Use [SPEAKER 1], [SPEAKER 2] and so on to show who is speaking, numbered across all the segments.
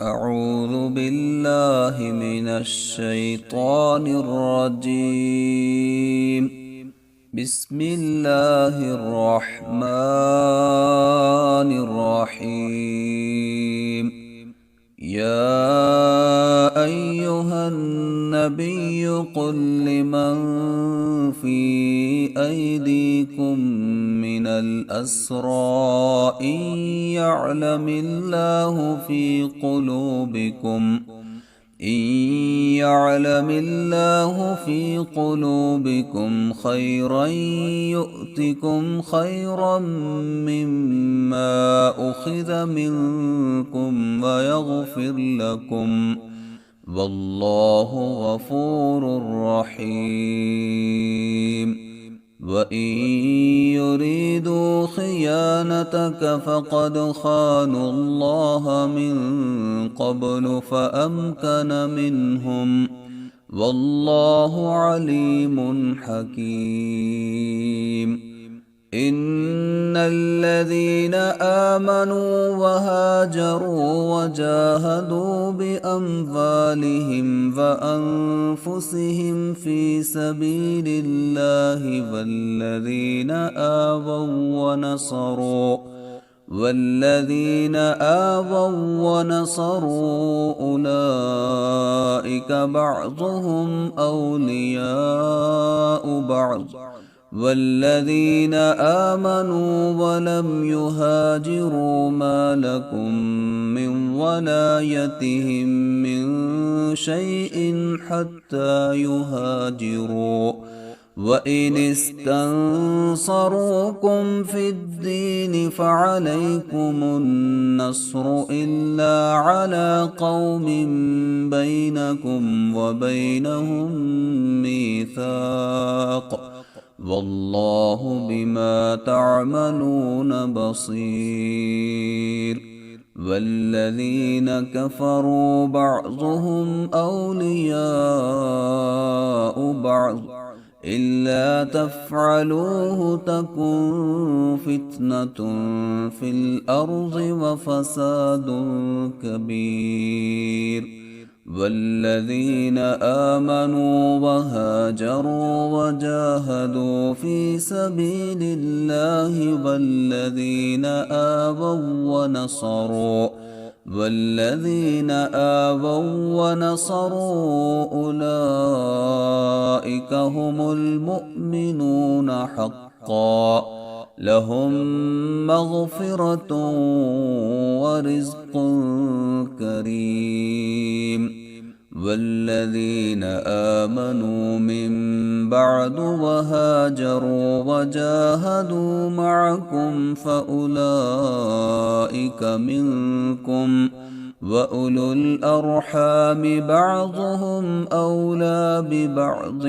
[SPEAKER 1] أعوذ بالله من الشيطان الرجيم. بسم الله الرحمن الرحيم. يا أيها النبي قل لمن في أيديكم من الأسرى إن يعلم الله في قلوبكم خيرا يؤتكم خيرا مما أخذ منكم ويغفر لكم والله غفور رحيم. وإن يريدوا خيانتك فقد خانوا الله من قبل فأمكن منهم والله عليم حكيم. إن الذين آمنوا وهاجروا وجاهدوا بأموالهم وأنفسهم في سبيل الله والذين آووا ونصروا أولئك بعضهم أولياء بعض والذين آمنوا ولم يهاجروا ما لكم من ولايتهم من شيء حتى يهاجروا. وإن استنصروكم في الدين فعليكم النصر إلا على قوم بينكم وبينهم ميثاق والله بما تعملون بصير. والذين كفروا بعضهم أولياء بعض إلا تفعلوه تكن فتنة في الأرض وفساد كبير. والذين آمنوا وهاجروا وجاهدوا في سبيل الله والذين آووا ونصروا أولئك هم المؤمنون حقا لهم مغفرة ورزق كريم. والذين آمنوا من بعد وهاجروا وجاهدوا معكم فأولئك منكم وأولو الأرحام بعضهم أولى ببعض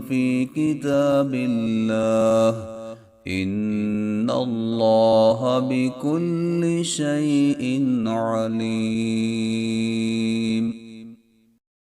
[SPEAKER 1] في كتاب الله إن الله بكل شيء عليم.